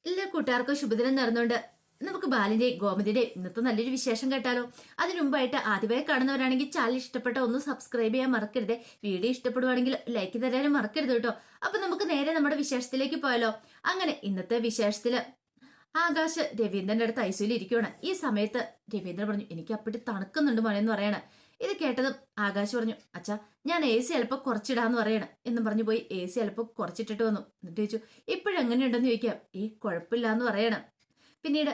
എല്ലാ കൂട്ടുകാർക്കും ശുഭദിനം നടന്നുകൊണ്ട് നമുക്ക് ബാലിന്റെയും ഗോമതിയുടെയും ഇന്നത്തെ നല്ലൊരു വിശേഷം കേട്ടാലോ. അതിനു മുമ്പായിട്ട് ആദ്യമായി കാണുന്നവരാണെങ്കിൽ ചാനൽ ഇഷ്ടപ്പെട്ട ഒന്ന് സബ്സ്ക്രൈബ് ചെയ്യാൻ മറക്കരുത്. വീഡിയോ ഇഷ്ടപ്പെടുവാണെങ്കിൽ ലൈക്ക് തരാനും മറക്കരുത് കേട്ടോ. അപ്പൊ നമുക്ക് നേരെ നമ്മുടെ വിശേഷത്തിലേക്ക് പോയാലോ. അങ്ങനെ ഇന്നത്തെ വിശേഷത്തില് ആകാശ് രവീന്ദ്രന്റെ അടുത്ത് ഐസിയിൽ ഇരിക്കുവാണ്. ഈ സമയത്ത് രവീന്ദ്രൻ പറഞ്ഞു, എനിക്ക് അപ്പടി തണുക്കുന്നുണ്ട് മോനെന്ന് പറയണ. ഇത് കേട്ടതും ആകാശ് പറഞ്ഞു, അച്ഛാ ഞാൻ എ സി അല്പം കുറച്ചിടാന്ന് പറയണ എന്നും പറഞ്ഞു പോയി എ സി അല്പം കുറച്ചിട്ടിട്ട് വന്നു. എന്നിട്ട് ചോദിച്ചു, ഇപ്പോഴെങ്ങനെയുണ്ടെന്ന് ചോദിക്കാം. കുഴപ്പമില്ല എന്ന് പറയണം. പിന്നീട്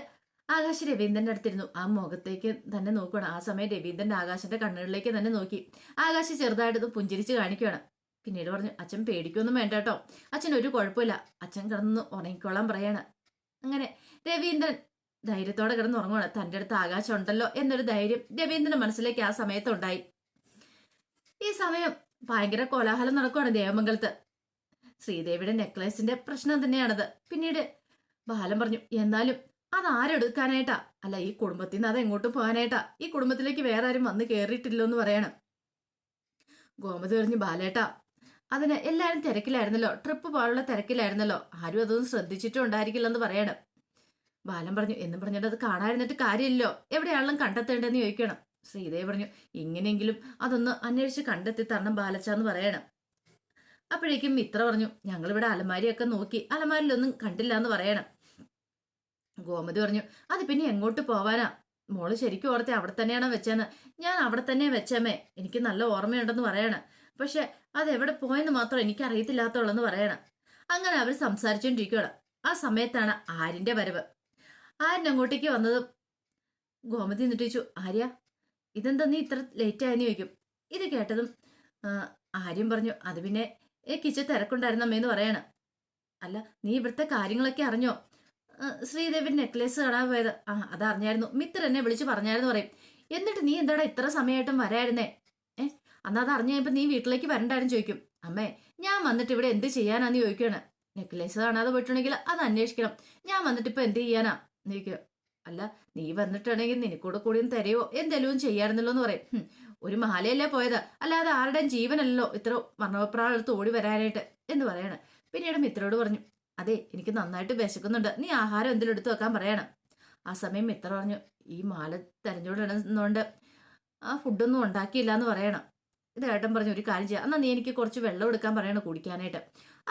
ആകാശ് രവീന്ദ്രന്റെ അടുത്തിരുന്നു. ആ മുഖത്തേക്ക് തന്നെ നോക്കണം. ആ സമയം രവീന്ദ്രന്റെ ആകാശന്റെ കണ്ണുകളിലേക്ക് തന്നെ നോക്കി. ആകാശ് ചെറുതായിട്ട് പുഞ്ചിരിച്ച് കാണിക്കുകയാണ്. പിന്നീട് പറഞ്ഞു, അച്ഛൻ പേടിക്കൊന്നും വേണ്ട കേട്ടോ, അച്ഛൻ ഒരു കുഴപ്പമില്ല, അച്ഛൻ കിടന്ന് ഉറങ്ങിക്കോളാൻ പറയാണ്. അങ്ങനെ രവീന്ദ്രൻ ധൈര്യത്തോടെ കിടന്ന് ഉറങ്ങുകയാണ്. തന്റെ അടുത്ത് ആകാശം ഉണ്ടല്ലോ എന്നൊരു ധൈര്യം രവീന്ദ്രന്റെ മനസ്സിലേക്ക് ആ സമയത്ത് ഉണ്ടായി. ഈ സമയം ഭയങ്കര കോലാഹലം നടക്കുകയാണ് ദേവമംഗലത്ത്. ശ്രീദേവിയുടെ നെക്ലേസിന്റെ പ്രശ്നം തന്നെയാണത്. പിന്നീട് ബാലൻ പറഞ്ഞു, എന്നാലും അതാരെടുക്കാനായിട്ടാ? അല്ല, ഈ കുടുംബത്തിൽ നിന്ന് അത് എങ്ങോട്ടും പോകാനായിട്ടാ? ഈ കുടുംബത്തിലേക്ക് വേറെ ആരും വന്ന് കയറിയിട്ടില്ലോ എന്ന് പറയണം. ഗോമതി പറഞ്ഞു, ബാലേട്ടാ അതിന് എല്ലാരും തിരക്കിലായിരുന്നല്ലോ, ട്രിപ്പ് പോകാനുള്ള തിരക്കിലായിരുന്നല്ലോ, ആരും അതൊന്നും ശ്രദ്ധിച്ചിട്ടും ഉണ്ടായിരിക്കില്ലെന്ന് പറയണം. ബാലൻ പറഞ്ഞു, എന്നും പറഞ്ഞിട്ട് അത് കാണാതിരുന്നിട്ട് കാര്യമില്ലല്ലോ, എവിടെയാണെങ്കിലും കണ്ടെത്തേണ്ടെന്ന് ചോദിക്കണം. ശ്രീദേവി പറഞ്ഞു, ഇങ്ങനെയെങ്കിലും അതൊന്ന് അന്വേഷിച്ച് കണ്ടെത്തി തരണം ബാലച്ചാന്ന് പറയണം. അപ്പോഴേക്കും മിത്ര പറഞ്ഞു, ഞങ്ങളിവിടെ അലമാരിയൊക്കെ നോക്കി, അലമാരിലൊന്നും കണ്ടില്ല എന്ന് പറയണം. ഗോമതി പറഞ്ഞു, അത് പിന്നെ എങ്ങോട്ട് പോവാനാ മോള്? ശരിക്കും ഓർത്തെ അവിടെ തന്നെയാണോ വെച്ചെന്ന്? ഞാൻ അവിടെ തന്നെ വെച്ചമ്മേ, എനിക്ക് നല്ല ഓർമ്മയുണ്ടെന്ന് പറയണം. പക്ഷെ അതെവിടെ പോയെന്ന് മാത്രം എനിക്ക് അറിയത്തില്ലാത്തോളെന്ന് പറയണം. അങ്ങനെ അവർ സംസാരിച്ചുകൊണ്ടിരിക്കുകയാണ്. ആ സമയത്താണ് ആര്യന്റെ വരവ്. ആര്യൻ അങ്ങോട്ടേക്ക് വന്നതും ഗോമതി എന്നിട്ട് ചോദിച്ചു, ആര്യ ഇതെന്താ നീ ഇത്ര ലേറ്റ് ആയെന്ന് ചോദിക്കും. ഇത് കേട്ടതും ആര്യൻ പറഞ്ഞു, അത് പിന്നെ കിച്ച തിരക്കുണ്ടായിരുന്ന അമ്മയെന്ന് പറയണം. അല്ല, നീ ഇവിടുത്തെ കാര്യങ്ങളൊക്കെ അറിഞ്ഞോ? ശ്രീദേവി നെക്ലേസ് കാണാൻ പോയത് അതറിഞ്ഞായിരുന്നു, മിത്ര എന്നെ വിളിച്ച് പറഞ്ഞായിരുന്നു പറയും. എന്നിട്ട് നീ എന്താടാ ഇത്ര സമയമായിട്ടും വരായിരുന്നേ? അന്ന് അത് അറിഞ്ഞപ്പോ നീ വീട്ടിലേക്ക് വരണ്ടായിരുന്നു ചോദിക്കും. അമ്മേ, ഞാൻ വന്നിട്ട് ഇവിടെ എന്ത് ചെയ്യാനാന്ന് ചോദിക്കുകയാണ്. നെക്ലേസ് കാണാതെ പോയിട്ടുണ്ടെങ്കിൽ അത് അന്വേഷിക്കണം, ഞാൻ വന്നിട്ട് ഇപ്പൊ എന്ത് ചെയ്യാനാ ചോദിക്കുക. അല്ല, നീ വന്നിട്ടുണ്ടെങ്കിൽ നിനക്കൂടെ കൂടിയും തരയോ എന്തെങ്കിലും ചെയ്യാറുന്നല്ലോ എന്ന് പറയും. ഒരു മാലയല്ലേ പോയത്, അല്ലാതെ ആരുടെയും ജീവനല്ലോ ഇത്ര മരണപ്രാളത്ത് ഓടി വരാനായിട്ട് എന്ന് പറയണം. പിന്നീട് മിത്രോട് പറഞ്ഞു, അതെ എനിക്ക് നന്നായിട്ട് വിശക്കുന്നുണ്ട്, നീ ആഹാരം എന്തെങ്കിലും എടുത്തു വെക്കാൻ പറയണം. ആ സമയം മിത്ര പറഞ്ഞു, ഈ മാല തെരഞ്ഞോണ്ടിടുന്നോണ്ട് ആ ഫുഡൊന്നും ഉണ്ടാക്കിയില്ല എന്ന് പറയണം. ഇത് ഏട്ടൻ പറഞ്ഞു, ഒരു കാര്യം ചെയ്യാം, എന്നാ നീ എനിക്ക് കുറച്ച് വെള്ളം എടുക്കാൻ പറയണം കുടിക്കാനായിട്ട്.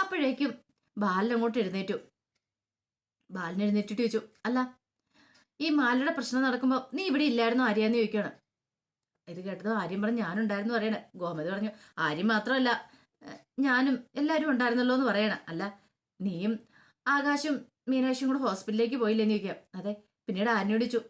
അപ്പോഴേക്കും ബാലൻ അങ്ങോട്ട് എഴുന്നേറ്റു. ബാലൻ എഴുന്നേറ്റിട്ട് ചോദിച്ചു, അല്ല ഈ മാലയുടെ പ്രശ്നം നടക്കുമ്പോൾ നീ ഇവിടെ ഇല്ലായിരുന്നു ആര്യാന്ന് ചോദിക്കണം. ഇത് കേട്ടതോ ആര്യം പറഞ്ഞു, ഞാനുണ്ടായിരുന്നു പറയണേ. ഗോമതി പറഞ്ഞു, ആര്യം മാത്രമല്ല ഞാനും എല്ലാവരും ഉണ്ടായിരുന്നല്ലോ എന്ന് പറയണം. അല്ല, നീയും ആകാശും മീനാക്ഷിയും കൂടെ ഹോസ്പിറ്റലിലേക്ക് പോയില്ലെന്ന് ചോദിക്കാം. അതെ. പിന്നീട് ആര്യനോട് ചോദിച്ചു,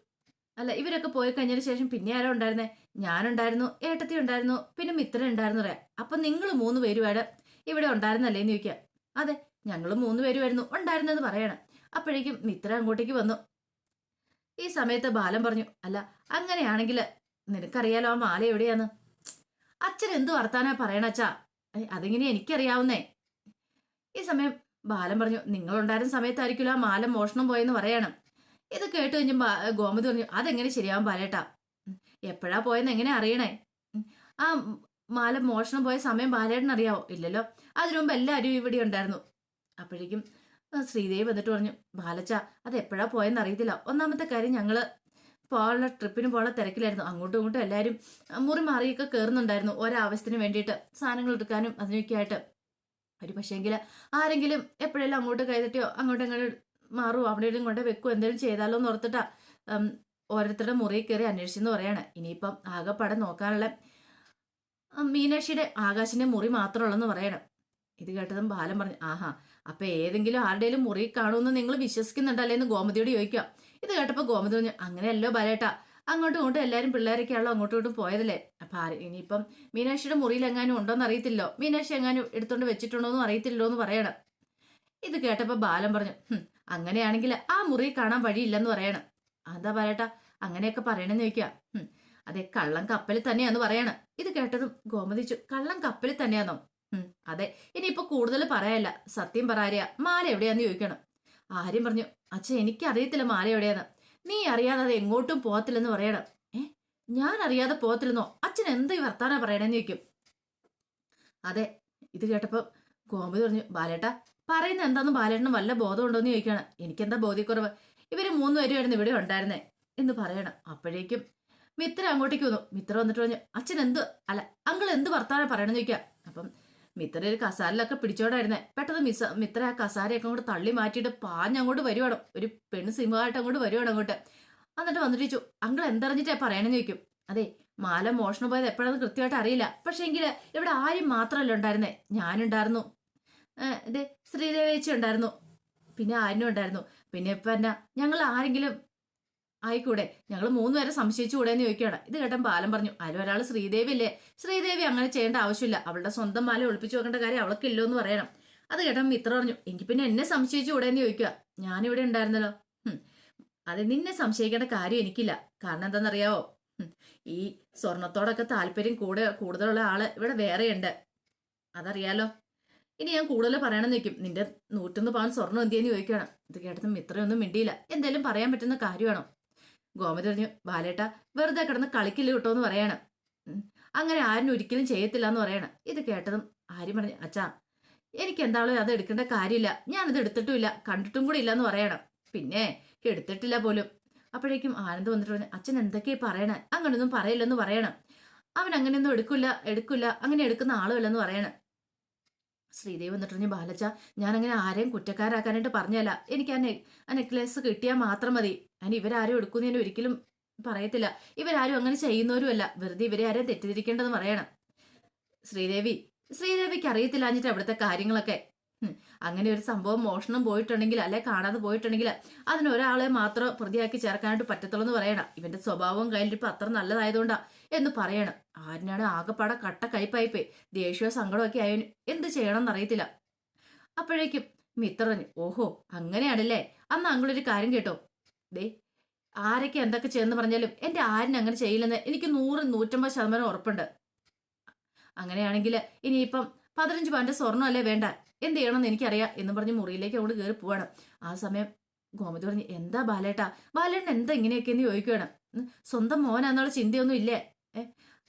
അല്ല ഇവരൊക്കെ പോയി കഴിഞ്ഞതിന് ശേഷം പിന്നെ ആരോ ഉണ്ടായിരുന്നേ? ഞാനുണ്ടായിരുന്നു, ഏട്ടത്തി ഉണ്ടായിരുന്നു, പിന്നെ മിത്ര ഉണ്ടായിരുന്നു പറയാം. അപ്പൊ നിങ്ങൾ 3 പേരുമാണ് ഇവിടെ ഉണ്ടായിരുന്നല്ലേന്ന് ചോദിക്കാം. അതെ, ഞങ്ങൾ 3 പേരുമായിരുന്നു ഉണ്ടായിരുന്നെന്ന് പറയണം. അപ്പോഴേക്കും മിത്ര അങ്ങോട്ടേക്ക് വന്നു. ഈ സമയത്ത് ബാലൻ പറഞ്ഞു, അല്ല അങ്ങനെയാണെങ്കിൽ നിനക്കറിയാലോ ആ മാല എവിടെയാന്ന്? അച്ഛൻ എന്ത് വർത്താനാ പറയണച്ചാ? അതെങ്ങനെയാ എനിക്കറിയാവുന്നേ? ഈ സമയം ബാലൻ പറഞ്ഞു, നിങ്ങളുണ്ടായിരുന്ന സമയത്തായിരിക്കുമല്ലോ ആ മാല മോഷണം പോയെന്ന് പറയണം. ഇത് കേട്ട് കഴിഞ്ഞപ്പോൾ ഗോമതി പറഞ്ഞു, അതെങ്ങനെ ശരിയാവും ബാലേട്ടാ? എപ്പോഴാ പോയെന്ന് എങ്ങനെ അറിയണേ? ആ മാല മോഷണം പോയ സമയം ബാലേട്ടൻ അറിയാവോ? ഇല്ലല്ലോ, അതിനു മുമ്പ് എല്ലാവരും ഇവിടെ ഉണ്ടായിരുന്നു. അപ്പോഴേക്കും ശ്രീദേവി വന്നിട്ട് പറഞ്ഞു, ബാലച്ച അത് എപ്പോഴാ പോയെന്ന് അറിയത്തില്ല. ഒന്നാമത്തെ കാര്യം ഞങ്ങള് പോകാനുള്ള ട്രിപ്പിന് പോകാനുള്ള തിരക്കിലായിരുന്നു. അങ്ങോട്ടും ഇങ്ങോട്ടും എല്ലാവരും മുറി മാറിയൊക്കെ കയറുന്നുണ്ടായിരുന്നു ഒരാവശ്യത്തിന് വേണ്ടിയിട്ട്, സാധനങ്ങൾ എടുക്കാനും അതിനൊക്കെ ആയിട്ട്. ഒരു പക്ഷേങ്കിൽ ആരെങ്കിലും എപ്പോഴെല്ലാം അങ്ങോട്ട് കൈതട്ടിയോ അങ്ങോട്ടും ഇങ്ങോട്ട് മാറുമോ അവിടെയും കൊണ്ട് വെക്കുമോ എന്തെങ്കിലും ചെയ്താലോ എന്ന് ഓർത്തിട്ടാ ഓരോരുത്തരുടെ മുറിയിൽ കയറി അന്വേഷിച്ചെന്ന് പറയാണ്. ഇനിയിപ്പം ആകെപ്പാടെ നോക്കാനുള്ള മീനാക്ഷിയുടെ ആകാശിന്റെ മുറി മാത്രമുള്ളെന്ന് പറയണം. ഇത് കേട്ടതും ബാലൻ പറഞ്ഞു, ആഹാ, അപ്പൊ ഏതെങ്കിലും ആരുടെയും മുറി കാണുമെന്ന് നിങ്ങൾ വിശ്വസിക്കുന്നുണ്ടല്ലേ എന്ന് ഗോമതിയോട് ചോദിക്കുക. ഇത് കേട്ടപ്പോ ഗോമതി പറഞ്ഞു, അങ്ങനെയല്ലോ ബാലേട്ടാ, അങ്ങോട്ടും ഇങ്ങോട്ടും എല്ലാവരും പിള്ളേരൊക്കെയാണല്ലോ അങ്ങോട്ടും ഇങ്ങോട്ടും പോയതല്ലേ. അപ്പൊ ഇനിയിപ്പം മീനാക്ഷിയുടെ മുറിയിൽ എങ്ങാനും ഉണ്ടോന്ന് അറിയത്തില്ലോ, മീനാക്ഷി എങ്ങാനും എടുത്തോണ്ട് വെച്ചിട്ടുണ്ടോന്നും അറിയത്തില്ലോ എന്ന് പറയണം. ഇത് കേട്ടപ്പോ ബാലൻ പറഞ്ഞു, അങ്ങനെയാണെങ്കിൽ ആ മുറി കാണാൻ വഴിയില്ലെന്ന് പറയണം. അതാ ബാലേട്ടാ അങ്ങനെയൊക്കെ പറയണെന്ന് ചോദിക്കുക. അതെ, കള്ളം കപ്പലിൽ തന്നെയാന്ന് പറയണം. ഇത് കേട്ടതും ഗോമതിച്ചു, കള്ളം കപ്പലിൽ തന്നെയാന്നോ? അതെ, ഇനിയിപ്പോ കൂടുതൽ പറയാല്ല, സത്യം പറയാ, മാല എവിടെയാന്ന് ചോദിക്കണം. ആര്യം പറഞ്ഞു, അച്ഛൻ എനിക്കറിയത്തില്ല മാല എവിടെയാന്ന്. നീ അറിയാതെ അത് എങ്ങോട്ടും പോകത്തില്ലെന്ന് പറയണം. ഞാൻ അറിയാതെ പോകത്തില്ലെന്നോ? അച്ഛൻ എന്ത് വർത്താനാ പറയണെന്ന് ചോദിക്കും. അതെ. ഇത് കേട്ടപ്പോ ഗോമതി പറഞ്ഞു, ബാലേട്ടാ പറയുന്നത് എന്താന്ന് ബാലേട്ടന് വല്ല ബോധം ഉണ്ടോന്ന് ചോദിക്കുകയാണ്. എനിക്കെന്താ ബോധ്യക്കുറവ്, ഇവര് മൂന്നുപേരുമായിരുന്നു ഇവിടെ ഉണ്ടായിരുന്നേ എന്ന് പറയണം. അപ്പോഴേക്കും മിത്ര അങ്ങോട്ടേക്ക് വന്നു. മിത്ര വന്നിട്ട് പറഞ്ഞു, അച്ഛൻ എന്ത് അല്ല അങ്കിൾ എന്ത് വർത്താനം പറയണമെന്ന് ചോദിക്കാം. അപ്പം മിത്ര ഒരു കസാലിലൊക്കെ പിടിച്ചോടായിരുന്നേ. പെട്ടെന്ന് മിത്ര ആ കസാരയൊക്കെ അങ്ങോട്ട് തള്ളി മാറ്റിയിട്ട് പാഞ്ഞങ്ങോട്ട് വരുവാണ്. ഒരു പെണ്ണ് സിംഹമായിട്ട് അങ്ങോട്ട് വരുവാണ് അങ്ങോട്ട്. എന്നിട്ട് വന്നിട്ട് ചോദിച്ചു, അങ്കിൾ എന്തറിഞ്ഞിട്ടാ പറയണെന്ന് ചോദിക്കും. അതെ, മാല മോഷണം പോയത് എപ്പോഴാണെന്ന് കൃത്യമായിട്ട് അറിയില്ല. പക്ഷെ എങ്കിൽ ഇവിടെ ആരും മാത്രമല്ല ഉണ്ടായിരുന്നേ, ഞാനുണ്ടായിരുന്നു, ഇതേ ശ്രീദേവി ചേച്ചി ഉണ്ടായിരുന്നു, പിന്നെ ആരും ഉണ്ടായിരുന്നു. പിന്നെ ഇപ്പൊ എന്നാ ഞങ്ങൾ ആരെങ്കിലും ആയിക്കൂടെ, ഞങ്ങൾ മൂന്നുപേരെ സംശയിച്ചുകൂടെ എന്ന് ചോദിക്കുകയാണ്. ഇത് കേട്ടൻ ബാലൻ പറഞ്ഞു, ആരും ഒരാൾ ശ്രീദേവി അല്ലേ, ശ്രീദേവി അങ്ങനെ ചെയ്യേണ്ട ആവശ്യമില്ല, അവളുടെ സ്വന്തം മാല ഒളിപ്പിച്ചു വെക്കേണ്ട കാര്യം അവൾക്കില്ലോ എന്ന് പറയണം. അത് കേട്ടൻ മിത്ര പറഞ്ഞു, എങ്കിൽ പിന്നെ എന്നെ സംശയിച്ചുകൂടെ എന്ന് ചോദിക്കുക. ഞാനിവിടെ ഉണ്ടായിരുന്നല്ലോ. അത് നിന്നെ സംശയിക്കേണ്ട കാര്യം എനിക്കില്ല. കാരണം എന്താണെന്നറിയാവോ, ഈ സ്വർണത്തോടൊക്കെ താല്പര്യം കൂടുതലുള്ള ആള് ഇവിടെ വേറെയുണ്ട്, അതറിയാലോ. ഇനി ഞാൻ കൂടുതൽ പറയണമെന്ന് വെക്കും. നിന്റെ 101 പവൻ സ്വർണ്ണം എന്തിയെന്ന് ചോദിക്കുകയാണ്. ഇത് കേട്ടത് മിത്രയൊന്നും മിണ്ടിയില്ല. എന്തായാലും പറയാൻ പറ്റുന്ന കാര്യമാണോ? ഗോമതി പറഞ്ഞു, ബാലേട്ട വെറുതെ കിടന്ന് കളിക്കില്ല കിട്ടോ എന്ന് പറയാണ്. അങ്ങനെ ആരും ഒരിക്കലും ചെയ്യത്തില്ല എന്ന് പറയണം. ഇത് കേട്ടതും ആര്യം പറഞ്ഞു, അച്ഛാ എനിക്ക് എന്താണോ അത് എടുക്കേണ്ട കാര്യമില്ല, ഞാനത് എടുത്തിട്ടുമില്ല, കണ്ടിട്ടും കൂടി ഇല്ല എന്ന് പറയണം. പിന്നെ എടുത്തിട്ടില്ല പോലും. അപ്പോഴേക്കും ആനന്ദ് വന്നിട്ട് പറഞ്ഞു, അച്ഛൻ എന്തൊക്കെയാ പറയണേ, അങ്ങനെയൊന്നും പറയില്ലെന്ന് പറയണം. അവൻ അങ്ങനെയൊന്നും എടുക്കില്ല, അങ്ങനെ എടുക്കുന്ന ആളുമല്ലെന്ന് പറയണം. ശ്രീദേവി വന്നിട്ട് പറഞ്ഞു, ബാലച്ച ഞാനങ്ങനെ ആരെയും കുറ്റക്കാരാക്കാനായിട്ട് പറഞ്ഞല്ല, എനിക്ക് ആ നെക്ലേസ് കിട്ടിയാൽ മാത്രം മതി. അതിന് ഇവരാരും എടുക്കുന്നതിന് ഒരിക്കലും പറയത്തില്ല, ഇവരാരും അങ്ങനെ ചെയ്യുന്നവരുമല്ല, വെറുതെ ഇവരെ ആരെയും തെറ്റിദ്ധരിക്കേണ്ടതെന്ന് പറയണം. ശ്രീദേവിക്ക് അറിയത്തില്ലാഞ്ഞിട്ട് അവിടുത്തെ കാര്യങ്ങളൊക്കെ. അങ്ങനെ ഒരു സംഭവം മോഷണം പോയിട്ടുണ്ടെങ്കിൽ അല്ലെ കാണാതെ പോയിട്ടുണ്ടെങ്കിൽ അതിന് ഒരാളെ മാത്രം പ്രതിയാക്കി ചേർക്കാനായിട്ട് പറ്റത്തുള്ളൂ എന്ന് പറയണം. ഇവന്റെ സ്വഭാവവും കയ്യിലിരിപ്പ് അത്ര നല്ലതായതുകൊണ്ടാ എന്ന് പറയണം. ആരിനാണ് ആകെപ്പാടെ കട്ട കയ്പായിപ്പോയി, ദേഷ്യവും സങ്കടമൊക്കെ ആയവന് എന്ത് ചെയ്യണം എന്നറിയത്തില്ല. അപ്പോഴേക്കും മിത്ര പറഞ്ഞു, ഓഹോ അങ്ങനെയാണല്ലേ, അന്ന് അങ്ങളൊരു കാര്യം കേട്ടോ, ദേ ആരൊക്കെ എന്തൊക്കെ ചെയ്യുന്ന പറഞ്ഞാലും എന്റെ ആരിന് അങ്ങനെ ചെയ്യില്ലെന്ന് എനിക്ക് 100-150% ഉറപ്പുണ്ട്. അങ്ങനെയാണെങ്കിൽ ഇനിയിപ്പം 15 പവന്റെ സ്വർണ്ണം അല്ലേ വേണ്ട, എന്ത് ചെയ്യണമെന്ന് എനിക്കറിയാം എന്ന് പറഞ്ഞ് മുറിയിലേക്ക് അങ്ങോട്ട് കയറി പോവാണ്. ആ സമയം ഗോമതി പറഞ്ഞു, എന്താ ബാലേട്ടൻ എന്താ ഇങ്ങനെയൊക്കെയെന്ന് ചോദിക്കുകയാണ്. സ്വന്തം മോനാന്നുള്ള ചിന്തയൊന്നും ഇല്ലേ,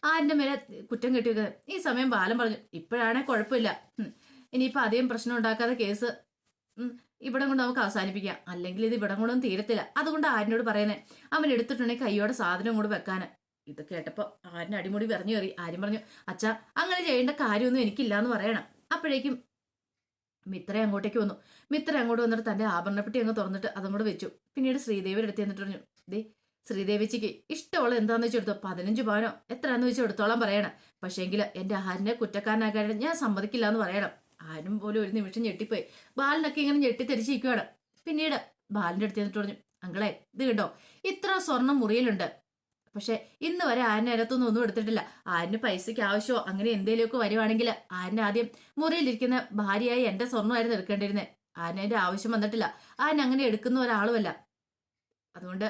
ആരിന്റെ മേലെ കുറ്റം കെട്ടിവെക്കുന്നത്. ഈ സമയം ബാലൻ പറഞ്ഞു, ഇപ്പോഴാണെ കുഴപ്പമില്ല, ഇനിയിപ്പോൾ അധികം പ്രശ്നം ഉണ്ടാക്കാതെ കേസ് ഇവിടെ കൊണ്ട് നമുക്ക് അവസാനിപ്പിക്കാം, അല്ലെങ്കിൽ ഇത് ഇവിടെ കൊണ്ടൊന്നും തീരത്തില്ല. അതുകൊണ്ട് ആരിനോട് പറയുന്നേ, അവൻ എടുത്തിട്ടുണ്ടെങ്കിൽ കയ്യോടെ സാധനം കൂടെ വെക്കാൻ. ഇത് കേട്ടപ്പോൾ ആരിന് അടിമുടി പറഞ്ഞു കയറി. ആര്യം പറഞ്ഞു, അച്ഛാ അങ്ങനെ ചെയ്യേണ്ട കാര്യമൊന്നും എനിക്കില്ല എന്ന് പറയണം. അപ്പോഴേക്കും മിത്ര അങ്ങോട്ടേക്ക് വന്നു. മിത്ര അങ്ങോട്ട് വന്നിട്ട് തന്റെ ആഭരണപ്പെട്ടി അങ്ങ് തുറന്നിട്ട് അതും കൂടെ വെച്ചു. പിന്നീട് ശ്രീദേവിയുടെ അടുത്ത് എന്നിട്ട് പറഞ്ഞു, ദേ ശ്രീദേവിച്ചിക്ക് ഇഷ്ടമുള്ള എന്താന്ന് വെച്ച് എടുത്തോ, 15 പവനോ എത്രയാന്ന് വെച്ച് എടുത്തോളാൻ പറയണം. പക്ഷേങ്കിൽ എന്റെ ആഹാരിനെ കുറ്റക്കാരനാക്കാനായിട്ട് ഞാൻ സമ്മതിക്കില്ല എന്ന് പറയണം. ആരും പോലും ഒരു നിമിഷം ഞെട്ടിപ്പോയി. ബാലനൊക്കെ ഇങ്ങനെ ഞെട്ടിത്തെരിച്ചിരിക്കുവാണ്. പിന്നീട് ബാലിന്റെ അടുത്ത് എന്നിട്ട് പറഞ്ഞു, അങ്കളെ ഇത് കണ്ടോ, ഇത്ര സ്വർണം മുറിയിലുണ്ട്, പക്ഷെ ഇന്ന് വരെ ആരിനെ അതിനകത്തൊന്നും ഒന്നും എടുത്തിട്ടില്ല. ആരിന് പൈസയ്ക്ക് ആവശ്യമോ അങ്ങനെ എന്തെങ്കിലുമൊക്കെ വരുവാണെങ്കിൽ ആരിന് ആദ്യം മുറിയിലിരിക്കുന്ന ഭാര്യയായി എന്റെ സ്വർണ്ണമായിരുന്നു എടുക്കേണ്ടിരുന്നത്. ആരിന് അതിന്റെ ആവശ്യം വന്നിട്ടില്ല. ആരിന് അങ്ങനെ എടുക്കുന്ന ഒരാളുമല്ല. അതുകൊണ്ട്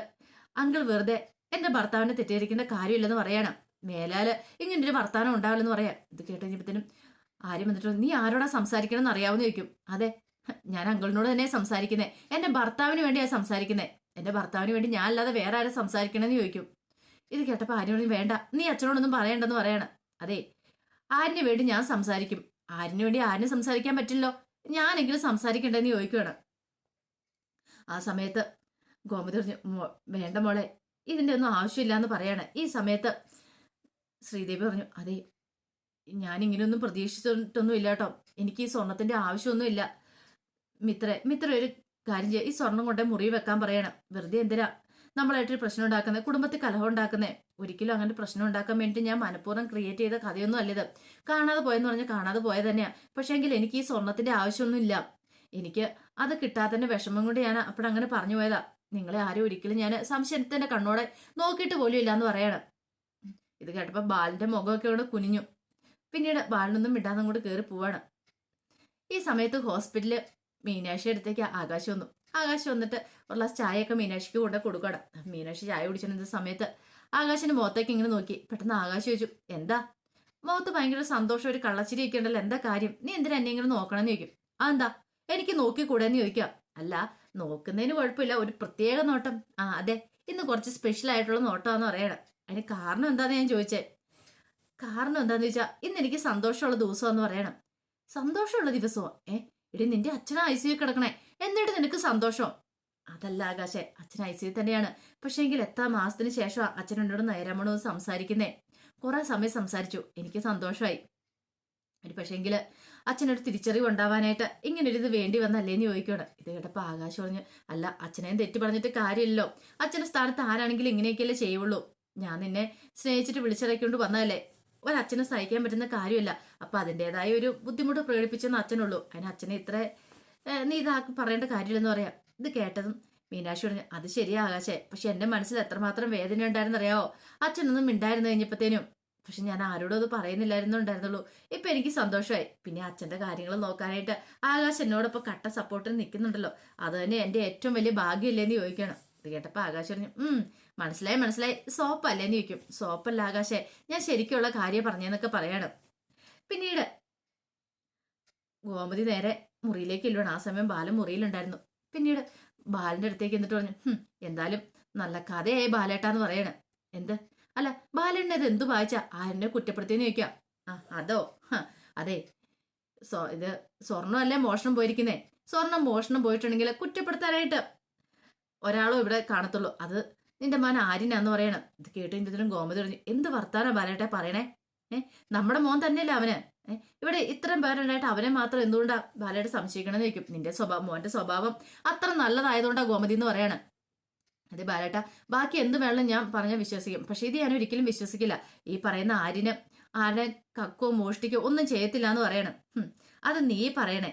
അങ്കിൾ വെറുതെ എന്റെ ഭർത്താവിനെ തെറ്റിദ്ധരിക്കേണ്ട കാര്യമില്ലെന്ന് പറയണം. മേലാല് ഇങ്ങനൊരു വർത്താനം ഉണ്ടാവില്ലെന്ന് പറയാം. ഇത് കേട്ട് കഴിഞ്ഞപ്പോഴത്തേനും ആര്യം വന്നിട്ട്, നീ ആരോടാ സംസാരിക്കണം എന്ന് അറിയാവുന്ന ചോദിക്കും. അതെ, ഞാൻ അങ്കിളിനോട് തന്നെ സംസാരിക്കുന്നേ, എന്റെ ഭർത്താവിന് വേണ്ടിയാ സംസാരിക്കുന്നേ, എന്റെ ഭർത്താവിന് വേണ്ടി ഞാൻ അല്ലാതെ വേറെ ആരും സംസാരിക്കണമെന്ന് ചോദിക്കും. ഇത് കേട്ടപ്പോൾ ആര്യനോട്, വേണ്ട നീ അച്ഛനോടൊന്നും പറയണ്ടെന്ന് പറയണം. അതെ, ആരിന് വേണ്ടി ഞാൻ സംസാരിക്കും, ആരിന് വേണ്ടി ആരിന് സംസാരിക്കാൻ പറ്റില്ലോ, ഞാനെങ്കിലും സംസാരിക്കണ്ടെന്ന് ചോദിക്കുകയാണ്. ആ സമയത്ത് ഗോമതി പറഞ്ഞു, വേണ്ട മോളെ, ഇതിന്റെ ഒന്നും ആവശ്യമില്ല എന്ന് പറയാണ്. ഈ സമയത്ത് ശ്രീദേവി പറഞ്ഞു, അതെ ഞാനിങ്ങനെയൊന്നും പ്രതീക്ഷിച്ചിട്ടൊന്നും ഇല്ല കേട്ടോ, എനിക്ക് ഈ സ്വർണത്തിന്റെ ആവശ്യമൊന്നും ഇല്ല. മിത്ര ഒരു കാര്യം ചെയ്യുക, ഈ സ്വർണം കൊണ്ടേ മുറി വെക്കാൻ പറയണം. വെറുതെ എന്തിനാ നമ്മളായിട്ടൊരു പ്രശ്നം ഉണ്ടാക്കുന്നത്, കുടുംബത്തിൽ കലഹം ഉണ്ടാക്കുന്നത്. ഒരിക്കലും അങ്ങനെ പ്രശ്നം ഉണ്ടാക്കാൻ വേണ്ടി ഞാൻ മനഃപൂർവ്വം ക്രിയേറ്റ് ചെയ്ത കഥയൊന്നും അല്ലത്. കാണാതെ പോയെന്ന് പറഞ്ഞാൽ കാണാതെ പോയത് തന്നെയാ. പക്ഷേ എങ്കിൽ എനിക്ക് ഈ സ്വർണത്തിന്റെ ആവശ്യമൊന്നും ഇല്ല, എനിക്ക് അത് കിട്ടാത്തതിന്റെ വിഷമം കൊണ്ട് ഞാൻ അപ്പോഴങ്ങനെ പറഞ്ഞു പോയതാ. നിങ്ങളെ ആരും ഒരിക്കലും ഞാൻ സംശയത്തിന്റെ കണ്ണോടെ നോക്കിയിട്ട് പോലും ഇല്ല എന്ന് പറയണം. ഇത് കേട്ടപ്പോൾ ബാലിന്റെ മുഖമൊക്കെ അവിടെ കുനിഞ്ഞു. പിന്നീട് ബാലിനൊന്നും വിടാതെ അങ്ങോട്ട് കയറി പോവാണ്. ഈ സമയത്ത് ഹോസ്പിറ്റലിൽ മീനാക്ഷി അടുത്തേക്ക് ആകാശം വന്നു. ആകാശം വന്നിട്ട് ഒരു ഗ്ലാസ് ചായയൊക്കെ മീനാക്ഷിക്ക് കൊണ്ട് കൊടുക്കണം. മീനാക്ഷി ചായ കുടിച്ചിരുന്ന സമയത്ത് ആകാശിന്റെ മുഖത്തേക്ക് ഇങ്ങനെ നോക്കി. പെട്ടെന്ന് ആകാശം ചോദിച്ചു, എന്താ മുഖത്ത് ഭയങ്കര സന്തോഷം, ഒരു കള്ളച്ചിരിയൊക്കെ ഉണ്ടല്ലോ, എന്താ കാര്യം, നീ എന്തിനാ എന്നെ ഇങ്ങനെ നോക്കണമെന്ന് ചോദിക്കും. എന്താ എനിക്ക് നോക്കിക്കൂടെന്ന് ചോദിക്കാം. അല്ല നോക്കുന്നതിന് കുഴപ്പമില്ല, ഒരു പ്രത്യേക നോട്ടം. അതെ, ഇന്ന് കുറച്ച് സ്പെഷ്യൽ ആയിട്ടുള്ള നോട്ടമാന്ന് പറയണം. അതിന് കാരണം എന്താന്ന് ഞാൻ ചോദിച്ചേ. കാരണം എന്താന്ന് ചോദിച്ചാൽ ഇന്ന് എനിക്ക് സന്തോഷമുള്ള ദിവസമാന്ന് പറയണം. സന്തോഷമുള്ള ദിവസമോ? ഇടി നിന്റെ അച്ഛൻ ICU കിടക്കണേ, എന്നിട്ട് നിനക്ക് സന്തോഷം? അതല്ല ആകാശേ, അച്ഛൻ ICU തന്നെയാണ്. പക്ഷേ എങ്കിൽ എത്ര മാസത്തിന് ശേഷം അച്ഛനോട് നേരമണോ സംസാരിക്കുന്നേ? കുറെ സമയം സംസാരിച്ചു, എനിക്ക് സന്തോഷമായി. ഒരു പക്ഷേങ്കില് അച്ഛനൊരു തിരിച്ചറിവ് ഉണ്ടാവാനായിട്ട് ഇങ്ങനൊരു ഇത് വേണ്ടി വന്നല്ലേന്ന് ചോദിക്കുകയാണ്. ഇത് കേട്ടപ്പോൾ ആകാശ് പറഞ്ഞു, അല്ല അച്ഛനെയും തെറ്റ് പറഞ്ഞിട്ട് കാര്യമില്ലല്ലോ. അച്ഛന്റെ സ്ഥാനത്ത് ആരാണെങ്കിലും ഇങ്ങനെയൊക്കെയല്ലേ ചെയ്യുള്ളൂ. ഞാൻ നിന്നെ സ്നേഹിച്ചിട്ട് വിളിച്ചിറക്കൊണ്ട് വന്നതല്ലേ, ഒരച്ഛനെ സഹിക്കാൻ പറ്റുന്ന കാര്യമല്ല. അപ്പൊ അതിൻ്റെതായ ഒരു ബുദ്ധിമുട്ട് പ്രകടിപ്പിച്ചെന്ന് അച്ഛനുള്ളൂ. അതിന് അച്ഛനെ ഇത്ര നീ ഇതാക്കി പറയേണ്ട കാര്യമില്ലെന്ന് പറയാം. ഇത് കേട്ടതും മീനാക്ഷി പറഞ്ഞു, അത് ശരിയാ ആകാശേ, പക്ഷെ എന്റെ മനസ്സിൽ എത്രമാത്രം വേദന ഉണ്ടായിരുന്നറിയാവോ അച്ഛനൊന്നും മിണ്ടായിരുന്നു കഴിഞ്ഞപ്പോഴത്തേനും. പക്ഷെ ഞാൻ ആരോടും അത് പറയുന്നില്ലായിരുന്നുണ്ടായിരുന്നുള്ളൂ. ഇപ്പൊ എനിക്ക് സന്തോഷമായി. പിന്നെ അച്ഛന്റെ കാര്യങ്ങൾ നോക്കാനായിട്ട് ആകാശ് എന്നോടൊപ്പം കട്ട സപ്പോർട്ടിന് നിൽക്കുന്നുണ്ടല്ലോ, അത് തന്നെ എന്റെ ഏറ്റവും വലിയ ഭാഗ്യമില്ലേന്ന് ചോദിക്കണം. ഇത് കേട്ടപ്പോ ആകാശ് പറഞ്ഞു, മനസ്സിലായി മനസ്സിലായി, സോപ്പല്ലേന്ന് ചോദിക്കും. സോപ്പല്ല ആകാശേ, ഞാൻ ശരിക്കുള്ള കാര്യം പറഞ്ഞെന്നൊക്കെ പറയാണ്. പിന്നീട് ഗോമതി നേരെ മുറിയിലേക്ക് ഇല്ലുവാണ്. ആ സമയം ബാലൻ മുറിയിലുണ്ടായിരുന്നു. പിന്നീട് ബാലന്റെ അടുത്തേക്ക് എന്നിട്ട് പറഞ്ഞു, എന്തായാലും നല്ല കഥയായി ബാലേട്ടാന്ന് പറയണേ. എന്ത്? അല്ല ബാലന്റെ അത് എന്തു വായിച്ച ആരെന്നെ കുറ്റപ്പെടുത്തിയെന്ന് ചോദിക്കാം. അതോ? അതെ, ഇത് സ്വർണ്ണമല്ലേ മോഷണം പോയിരിക്കുന്നേ. സ്വർണം മോഷണം പോയിട്ടുണ്ടെങ്കിൽ കുറ്റപ്പെടുത്താനായിട്ട് ഒരാളും ഇവിടെ കാണത്തുള്ളൂ, അത് നിന്റെ മോൻ ആര്യനാന്ന് പറയണം. ഇത് കേട്ട് ഇതിനും ഗോമതി പറഞ്ഞു, എന്ത് വർത്താനം ബാലേട്ടെ പറയണേ? നമ്മുടെ മോൻ തന്നെയല്ലേ അവന്. ഇവിടെ ഇത്രയും പേരുണ്ടായിട്ട് അവനെ മാത്രം എന്തുകൊണ്ടാ ബാലയുടെ സംശയിക്കണമെന്ന് ചോദിക്കും. നിന്റെ സ്വഭാവം, മോന്റെ സ്വഭാവം അത്ര നല്ലതായതുകൊണ്ടാ ഗോമതി എന്ന് പറയാണ്. അതെ ബാലേട്ട, ബാക്കി എന്ത് വേണം ഞാൻ പറഞ്ഞാൽ വിശ്വസിക്കും, പക്ഷെ ഇത് ഞാൻ ഒരിക്കലും വിശ്വസിക്കില്ല. ഈ പറയുന്ന ആരുടെ കക്കോ മോഷ്ടിക്കോ ഒന്നും ചെയ്യത്തില്ല എന്ന് പറയണം. അത് നീ പറയണേ,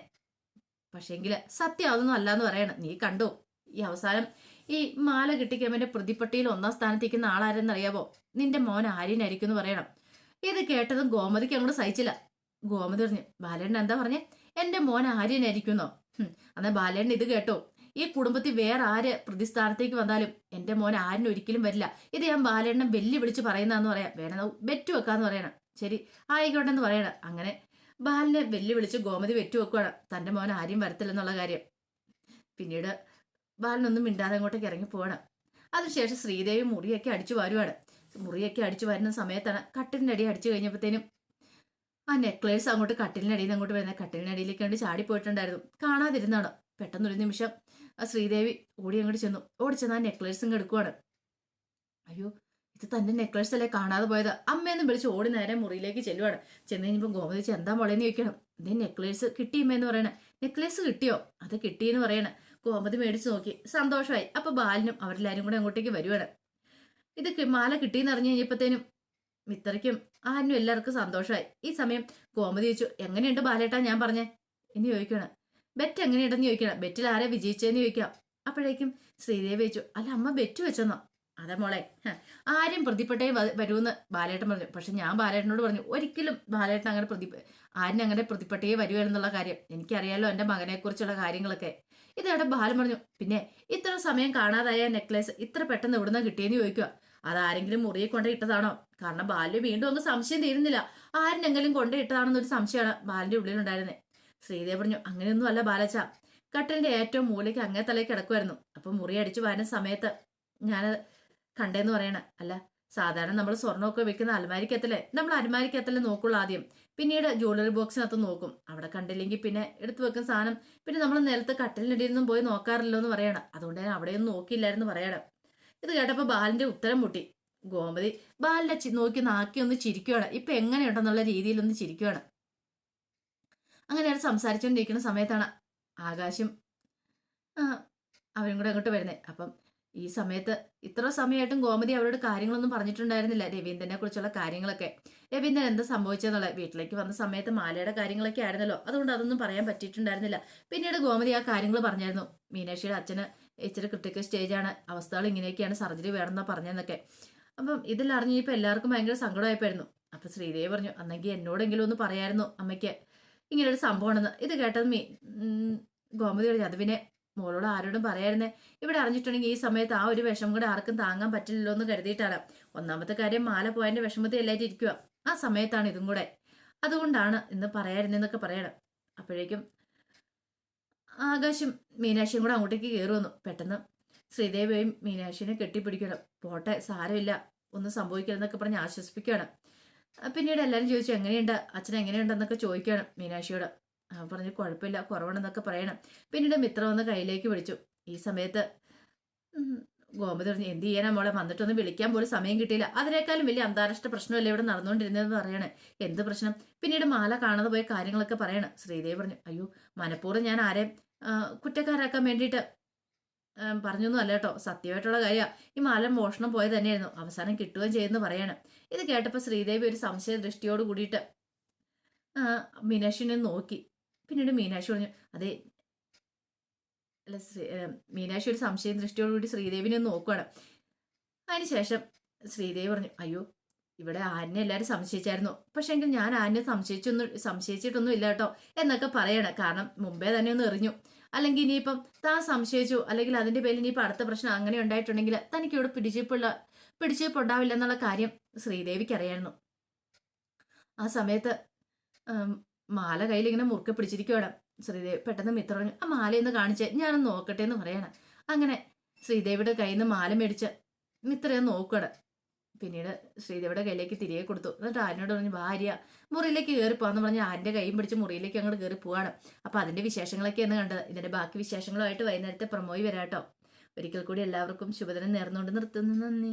പക്ഷെങ്കില് സത്യം അതൊന്നും അല്ലാന്ന് പറയണം. നീ കണ്ടോ ഈ അവസാനം ഈ മാല കിട്ടിക്കമ്മന്റെ പ്രതിപ്പട്ടിയിൽ 1ാം സ്ഥാനത്തേക്കുന്ന ആളാരെന്നറിയാവോ? നിന്റെ മോൻ ആര്യനായിരിക്കും എന്ന് പറയണം. ഇത് കേട്ടതും ഗോമതിക്ക് അങ്ങോട്ട് സഹിച്ചില്ല. ഗോമതി പറഞ്ഞു, ബാലേട്ടൻ എന്താ പറഞ്ഞേ? എന്റെ മോൻ ആര്യനായിരിക്കുന്നോ? എന്നാ ബാലേട്ടൻ ഇത് കേട്ടോ, ഈ കുടുംബത്തിൽ വേറെ ആര് പ്രതിസ്ഥാനത്തേക്ക് വന്നാലും എന്റെ മോൻ ആരിനും ഒരിക്കലും വരില്ല. ഇത് ഞാൻ ബാലേട്ടനെ വെല്ലുവിളിച്ച് പറയുന്നതെന്ന് പറയാം. വേണം ബെറ്റ് വെക്കാന്ന് പറയണം. ശരി ആയിക്കോട്ടെ എന്ന് പറയണം. അങ്ങനെ ബാലിനെ വെല്ലുവിളിച്ച് ഗോമതി വെറ്റ് വെക്കുകയാണ്, തന്റെ മോൻ ആരും വരത്തില്ലെന്നുള്ള കാര്യം. പിന്നീട് ബാലനൊന്നും മിണ്ടാതെ അങ്ങോട്ടേക്ക് ഇറങ്ങി പോവാണ്. അതിനുശേഷം ശ്രീദേവി മുറിയൊക്കെ അടിച്ചു വാരുവാണ്. മുറിയൊക്കെ അടിച്ചു വരുന്ന സമയത്താണ് കട്ടിലിന്റെ അടി അടിച്ചു കഴിഞ്ഞപ്പോഴത്തേനും ആ നെക്ലേസ് അങ്ങോട്ട് കട്ടിലിന്റെ അടിയിൽ നിന്ന് അങ്ങോട്ട് വരുന്നത്. കട്ടിലിന്റെ അടിയിലേക്ക് കണ്ട് ചാടിപ്പോയിട്ടുണ്ടായിരുന്നു. കാണാതിരുന്നാണ്. പെട്ടെന്നൊരു നിമിഷം ആ ശ്രീദേവി ഓടി അങ്ങോട്ട് ചെന്നു. ഓടിച്ചെന്ന് ആ നെക്ലേസ് ഇങ്ങ് എടുക്കുവാണ്. അയ്യോ, ഇത് തന്റെ നെക്ലേസ് അല്ലേ കാണാതെ പോയത്? അമ്മയെന്ന് വിളിച്ച് ഓടി നേരെ മുറിയിലേക്ക് ചെല്ലുവാണ്. ചെന്ന് കഴിഞ്ഞപ്പോൾ ഗോമതി എന്താ മോളേന്ന് ചോദിക്കണം. ഇതേ നെക്ലേസ് കിട്ടിയമ്മയെന്ന് പറയണേ. നെക്ലേസ് കിട്ടിയോ? അത് കിട്ടിയെന്ന് പറയണേ. ഗോമതി മേടിച്ച് നോക്കി, സന്തോഷമായി. അപ്പൊ ബാലനും അവരെല്ലാരും കൂടെ അങ്ങോട്ടേക്ക് വരുവാണ്. ഇത് മാല കിട്ടിയെന്ന് അറിഞ്ഞു കഴിഞ്ഞപ്പോഴത്തേനും മിത്രയ്ക്കും ആരിനും എല്ലാവർക്കും സന്തോഷമായി. ഈ സമയം ഗോമതി ചോദിച്ചു, എങ്ങനെയുണ്ട് ബാലേട്ടാ ഞാൻ പറഞ്ഞേ എന്ന് ചോദിക്കണം. ബെറ്റ് എങ്ങനെയുണ്ടെന്ന് ചോദിക്കണം. ബെറ്റിൽ ആരെ വിജയിച്ചതെന്ന് ചോദിക്കാം. അപ്പോഴേക്കും ശ്രീദേവി ചോദിച്ചു, അല്ല അമ്മ ബെറ്റ് വെച്ചെന്നോ? അതെ മോളെ, ആരും പ്രതിപ്പെട്ടേ വരുമെന്ന് ബാലേട്ടൻ പറഞ്ഞു. പക്ഷെ ഞാൻ ബാലേട്ടനോട് പറഞ്ഞു, ഒരിക്കലും ബാലേട്ടൻ അങ്ങനെ ആരും അങ്ങനെ പ്രതിപ്പെട്ടേ വരുമെന്നുള്ള കാര്യം എനിക്കറിയാലോ, എന്റെ മകനെ കുറിച്ചുള്ള കാര്യങ്ങളൊക്കെ. ഇതേടെ ബാലൻ പറഞ്ഞു, പിന്നെ ഇത്ര സമയം കാണാതായ നെക്ലേസ് ഇത്ര പെട്ടെന്ന് എവിടുന്ന കിട്ടിയെന്ന് ചോദിക്കുക. അതാരെങ്കിലും മുറിയെ കൊണ്ടേ ഇട്ടതാണോ? കാരണം ബാല്യ വീണ്ടും അങ്ങ് സംശയം തീരുന്നില്ല. ആരിനെങ്കിലും കൊണ്ടേ ഇട്ടതാണെന്നൊരു സംശയമാണ് ബാലിന്റെ ഉള്ളിലുണ്ടായിരുന്നത്. ശ്രീദേവി പറഞ്ഞു, അങ്ങനെയൊന്നും അല്ല ബാലച്ച, കട്ടലിന്റെ ഏറ്റവും മൂലയ്ക്ക് അങ്ങേ തലയ്ക്ക് കിടക്കുമായിരുന്നു. അപ്പൊ മുറി അടിച്ചു വരുന്ന സമയത്ത് ഞാൻ കണ്ടേന്ന് പറയണ. അല്ല സാധാരണ നമ്മൾ സ്വർണ്ണമൊക്കെ വെക്കുന്ന അലമാരിക്കത്തല്ലേ, നമ്മൾ അലമാരിക്കത്തല്ലേ നോക്കുള്ളൂ ആദ്യം, പിന്നീട് ജ്വല്ലറി ബോക്സിനകത്ത് നോക്കും. അവിടെ കണ്ടില്ലെങ്കിൽ പിന്നെ എടുത്തു വെക്കുന്ന സാധനം പിന്നെ നമ്മൾ നിലത്ത് കട്ടലിനിടയിൽ നിന്നും പോയി നോക്കാറില്ലോ എന്ന് പറയണം. അതുകൊണ്ട് ഞാൻ അവിടെയൊന്നും നോക്കിയില്ലായിരുന്നു പറയണം. ഇത് കേട്ടപ്പോ ബാലിന്റെ ഉത്തരം മുട്ടി. ഗോമതി ബാലിനെ നോക്കി നാക്കി ഒന്ന് ചിരിക്കുകയാണ്. ഇപ്പൊ എങ്ങനെയുണ്ടെന്നുള്ള രീതിയിൽ ഒന്ന് ചിരിക്കുകയാണ്. അങ്ങനെയാണ് സംസാരിച്ചുകൊണ്ടിരിക്കുന്ന സമയത്താണ് ആകാശം അവരും കൂടെ അങ്ങോട്ട് വരുന്നത്. അപ്പം ഈ സമയത്ത് ഇത്ര സമയമായിട്ടും ഗോമതി അവരോട് കാര്യങ്ങളൊന്നും പറഞ്ഞിട്ടുണ്ടായിരുന്നില്ല, രവീന്ദ്രനെ കുറിച്ചുള്ള കാര്യങ്ങളൊക്കെ. രവീന്ദ്രൻ എന്താ സംഭവിച്ചെന്നുള്ള വീട്ടിലേക്ക് വന്ന സമയത്ത് മാലയുടെ കാര്യങ്ങളൊക്കെ ആയിരുന്നല്ലോ, അതുകൊണ്ട് അതൊന്നും പറയാൻ പറ്റിയിട്ടുണ്ടായിരുന്നില്ല. പിന്നീട് ഗോമതി ആ കാര്യങ്ങൾ പറഞ്ഞായിരുന്നു. മീനാക്ഷിയുടെ അച്ഛന് ഇച്ചിരി ക്രിട്ടിക്കൽ സ്റ്റേജാണ്, അവസ്ഥകൾ ഇങ്ങനെയൊക്കെയാണ്, സർജറി വേണമെന്നാ പറഞ്ഞെന്നൊക്കെ. അപ്പം ഇതെല്ലാം അറിഞ്ഞപ്പോൾ എല്ലാവർക്കും ഭയങ്കര സങ്കടമായിപ്പോയിരുന്നു. അപ്പൊ ശ്രീദേവി പറഞ്ഞു, അന്നെങ്കിൽ എന്നോടെങ്കിലും ഒന്ന് പറയായിരുന്നു അമ്മയ്ക്ക് ഇങ്ങനൊരു സംഭവമാണെന്ന്. ഇത് കേട്ടത് ഗോമതി പറഞ്ഞു, അത് പിന്നെ മോളോട് ആരോടും പറയായിരുന്നേ, ഇവിടെ അറിഞ്ഞിട്ടുണ്ടെങ്കിൽ ഈ സമയത്ത് ആ ഒരു വിഷമം കൂടെ ആർക്കും താങ്ങാൻ പറ്റില്ലല്ലോ എന്ന് കരുതിയിട്ടാണ്. ഒന്നാമത്തെ കാര്യം മാല പോയതിന്റെ വിഷമത്തിൽ എല്ലാവരും ഇരിക്കുക, ആ സമയത്താണ് ഇതും കൂടെ, അതുകൊണ്ടാണ് ഇന്ന് പറയായിരുന്നെന്നൊക്കെ പറയണം. അപ്പോഴേക്കും ആകാശം മീനാക്ഷിയും കൂടെ അങ്ങോട്ടേക്ക് കയറി വന്നു. പെട്ടെന്ന് ശ്രീദേവിയും മീനാക്ഷിനെ കെട്ടിപ്പിടിക്കണം. പോട്ടെ സാരമില്ല, ഒന്നും സംഭവിക്കരുതെന്നൊക്കെ പറഞ്ഞ് ആശ്വസിപ്പിക്കുകയാണ്. പിന്നീട് എല്ലാവരും ചോദിച്ചു, എങ്ങനെയുണ്ട് അച്ഛൻ, എങ്ങനെയുണ്ടെന്നൊക്കെ ചോദിക്കുകയാണ് മീനാക്ഷിയോട്. പറഞ്ഞു കുഴപ്പമില്ല, കുറവുണ്ടെന്നൊക്കെ പറയണം. പിന്നീട് മിത്ര വന്ന് കയ്യിലേക്ക് പിടിച്ചു. ഈ സമയത്ത് ഗോമതി പറഞ്ഞു, എന്ത് ചെയ്യാനാ മോളെ, വന്നിട്ടൊന്ന് വിളിക്കാൻ പോലും സമയം കിട്ടിയില്ല. അതിനേക്കാളും വലിയ അന്താരാഷ്ട്ര പ്രശ്നമല്ലേ ഇവിടെ നടന്നുകൊണ്ടിരുന്നതെന്ന് പറയണേ. എന്ത് പ്രശ്നം? പിന്നീട് മാല കാണാതെ പോയ കാര്യങ്ങളൊക്കെ പറയണം. ശ്രീദേവി പറഞ്ഞു, അയ്യോ മനഃപൂർവ്വം ഞാൻ ആരെയും കുറ്റക്കാരാക്കാൻ വേണ്ടിയിട്ട് പറഞ്ഞൊന്നും അല്ല കേട്ടോ, സത്യമായിട്ടുള്ള കാര്യമാണ്. ഈ മാല മോഷണം പോയത് തന്നെയായിരുന്നു, അവസാനം കിട്ടുകയും ചെയ്യുമെന്ന് പറയാണ്. ഇത് കേട്ടപ്പോൾ ശ്രീദേവി ഒരു സംശയ ദൃഷ്ടിയോട് കൂടിയിട്ട് മീനാക്ഷിനെ നോക്കി. പിന്നീട് മീനാക്ഷി പറഞ്ഞു, അതെ അല്ല മീനാക്ഷി ഒരു സംശയ ദൃഷ്ടിയോടുകൂടി ശ്രീദേവിനെ നോക്കുകയാണ്. അതിനുശേഷം ശ്രീദേവി പറഞ്ഞു, അയ്യോ ഇവിടെ ആരിനെ എല്ലാവരും സംശയിച്ചായിരുന്നു, പക്ഷെ എങ്കിൽ ഞാൻ ആരിനെ സംശയിച്ചിട്ടൊന്നും ഇല്ല കേട്ടോ എന്നൊക്കെ പറയണം. കാരണം മുമ്പേ തന്നെ ഒന്ന് എറിഞ്ഞു. അല്ലെങ്കിൽ ഇനിയിപ്പം താൻ സംശയിച്ചു, അല്ലെങ്കിൽ അതിന്റെ പേരിൽ ഇനിയിപ്പോൾ അടുത്ത പ്രശ്നം അങ്ങനെ ഉണ്ടായിട്ടുണ്ടെങ്കിൽ തനിക്ക് ഇവിടെ പിടിച്ചിപ്പുണ്ടാവില്ല എന്നുള്ള കാര്യം ശ്രീദേവിക്ക് അറിയായിരുന്നു. ആ സമയത്ത് മാല കയ്യിൽ ഇങ്ങനെ മുറുക്കെ പിടിച്ചിരിക്കുകയാണ്. ശ്രീദേവി പെട്ടെന്ന് മിത്ര പറഞ്ഞു, ആ മാലയൊന്ന് കാണിച്ചേ, ഞാനൊന്ന് നോക്കട്ടെ എന്ന് പറയണം. അങ്ങനെ ശ്രീദേവിയുടെ കയ്യിൽ നിന്ന് മാല മേടിച്ച് മിത്രയൊന്ന് നോക്കണം. പിന്നീട് ശ്രീദേവിയുടെ കയ്യിലേക്ക് തിരികെ കൊടുത്തു. എന്നിട്ട് ആര്യനോട് പറഞ്ഞു, ഭാര്യ മുറിയിലേക്ക് കയറിപ്പോന്ന് പറഞ്ഞ് ആര്യന്റെ കൈയും പിടിച്ച് മുറിയിലേക്ക് അങ്ങോട്ട് കയറി പോവാണ്. അപ്പൊ അതിന്റെ വിശേഷങ്ങളൊക്കെയാണ് കണ്ടത്. ഇതിന്റെ ബാക്കി വിശേഷങ്ങളുമായിട്ട് വൈകുന്നേരത്തെ പ്രമോയി വരാട്ടോ. ഒരിക്കൽ കൂടി എല്ലാവർക്കും ശുഭദിനം നേർന്നുകൊണ്ട് നിർത്തുന്നു. നന്ദി.